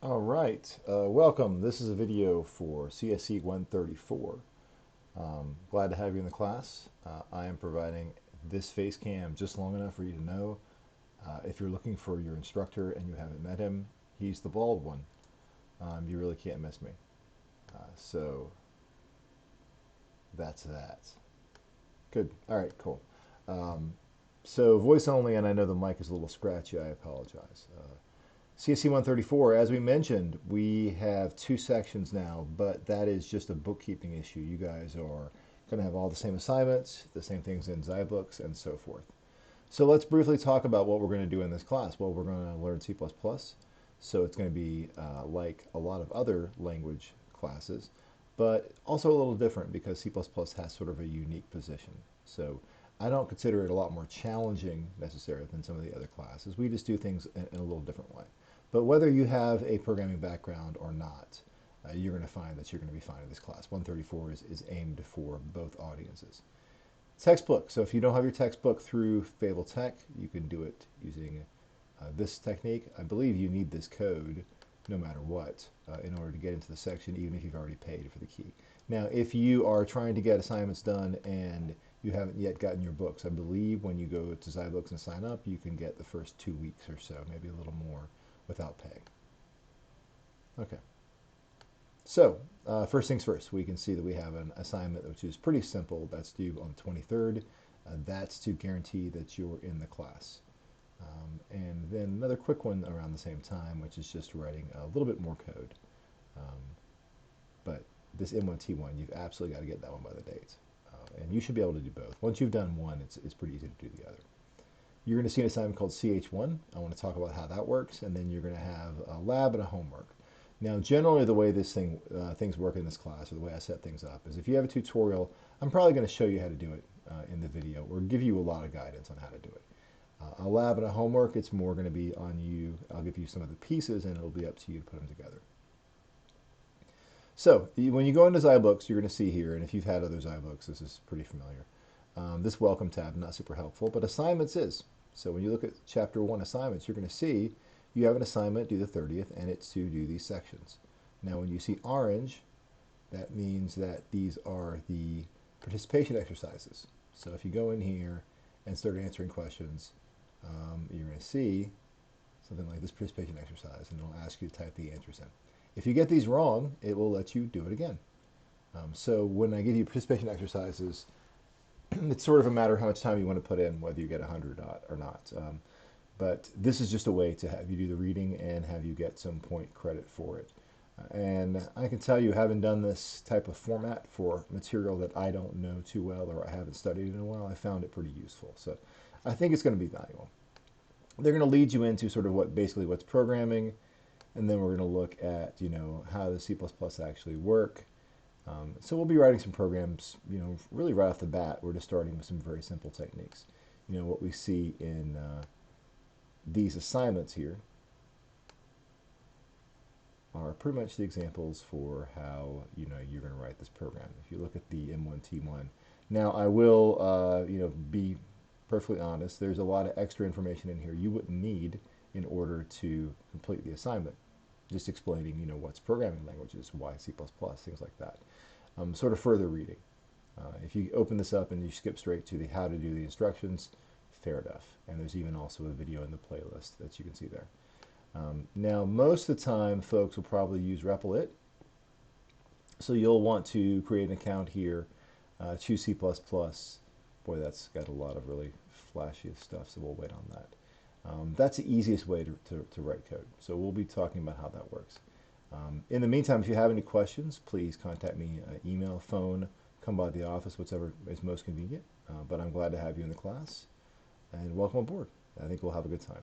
All right, welcome. This is a video for CSC 134. Glad to have you in the class. I am providing this face cam just long enough for you to know if you're looking for your instructor and you haven't met him, he's the bald one. You really can't miss me. So that's that. Good. All right, cool. Um, so voice only, and I know the mic is a little scratchy. I apologize. CSC 134, as we mentioned, we have two sections now, but that is just a bookkeeping issue. You guys are going to have all the same assignments, the same things in Zybooks, and so forth. So let's briefly talk about what we're going to do in this class. Well, we're going to learn C++, so it's going to be like a lot of other language classes, but also a little different because C++ has sort of a unique position. So I don't consider it a lot more challenging necessarily than some of the other classes. We just do things in a little different way. But whether you have a programming background or not, you're going to find that you're going to be fine in this class. 134 is aimed for both audiences. Textbook. So if you don't have your textbook through Fable Tech, you can do it using this technique. I believe you need this code no matter what in order to get into the section, even if you've already paid for the key. Now, if you are trying to get assignments done and you haven't yet gotten your books, I believe when you go to Zybooks and sign up, you can get the first 2 weeks or so, maybe a little more, without paying. Okay. So, first things first, we can see that we have an assignment which is pretty simple. That's due on the 23rd. That's to guarantee that you're in the class. And then another quick one around the same time, which is just writing a little bit more code. Um, but this M1T1, you've absolutely got to get that one by the date. And you should be able to do both. Once you've done one, it's pretty easy to do the other. You're going to see an assignment called CH1. I want to talk about how that works, and then you're going to have a lab and a homework. Now, generally, the way things work in this class, or the way I set things up, is if you have a tutorial, I'm probably going to show you how to do it in the video, or give you a lot of guidance on how to do it. A lab and a homework, it's more going to be on you. I'll give you some of the pieces, and it'll be up to you to put them together. So, when you go into Zybooks, you're going to see here, and if you've had other Zybooks, this is pretty familiar. This welcome tab, not super helpful, but assignments is. So when you look at chapter 1 assignments, you're going to see you have an assignment due the 30th, and it's to do these sections. Now, when you see orange, that means that these are the participation exercises. So if you go in here and start answering questions, you're going to see something like this participation exercise, and it'll ask you to type the answers in. If you get these wrong, it will let you do it again. So when I give you participation exercises, it's sort of a matter of how much time you want to put in, whether you get 100 or not. But this is just a way to have you do the reading and have you get some point credit for it. And I can tell you, having done this type of format for material that I don't know too well or I haven't studied in a while, I found it pretty useful. So I think it's going to be valuable. They're going to lead you into sort of basically what's programming, and then we're going to look at, how the C++ actually work. So we'll be writing some programs, really right off the bat. We're just starting with some very simple techniques. What we see in these assignments here are pretty much the examples for how, you're going to write this program. If you look at the M1T1. Now, I will, be perfectly honest, there's a lot of extra information in here you wouldn't need in order to complete the assignment. Just explaining, what's programming languages, why C++, things like that. Sort of further reading. If you open this up and you skip straight to the how to do the instructions, fair enough. And there's even also a video in the playlist that you can see there. Now, most of the time, folks will probably use Replit. So you'll want to create an account here, choose C++. Boy, that's got a lot of really flashy stuff, so we'll wait on that. That's the easiest way to write code. So we'll be talking about how that works. In the meantime, if you have any questions, please contact me, email, phone, come by the office, whichever is most convenient. But I'm glad to have you in the class, and welcome aboard. I think we'll have a good time.